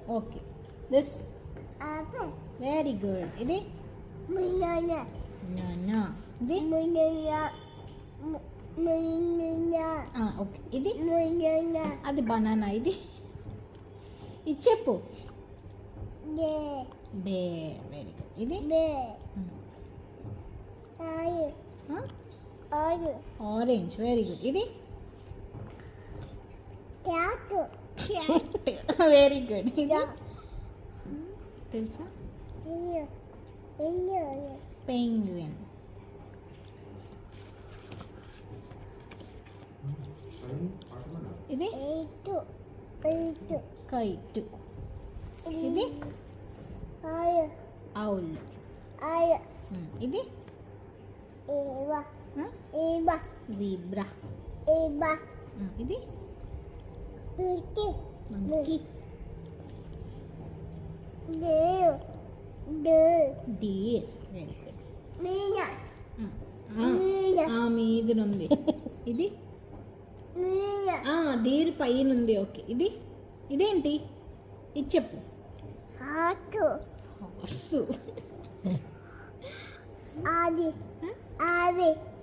okay this very good ఇది నానా ఇది ఓకే ఇది అది బనానా ఇది ఇది చెప్పు బే వెరీ గుడ్ ఇది ఆరెంజ్ వెరీ గుడ్ ఇది క్యాట్ వెరీ గుడ్ ఇది తెలుసా పెంగ్విన్ ఇది కైట్ ఇది ఔల్ ఇది జీబ్రా ఇది మంకీ డీర్ వెరీ గుడ్ మీదనుంది ఇది డీర్ పైన ఉంది ఓకే ఇది ఇదేంటి ఇది చెప్పు హార్సు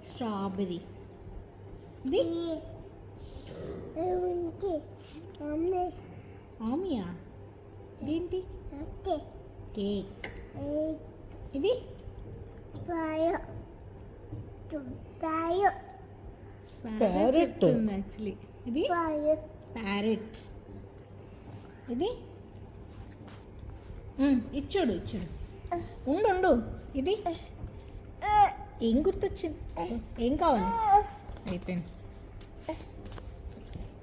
స్ట్రాబెరీ ఇది ఆమియా ఇదేంటి కేక్ ఇది యాక్చువల్లీ ఇది ప్యారెట్ ఇది ఇచ్చాడు ఉండు ఇది ఏం గుర్తొచ్చింది ఏం కావాలి అయిపోయింది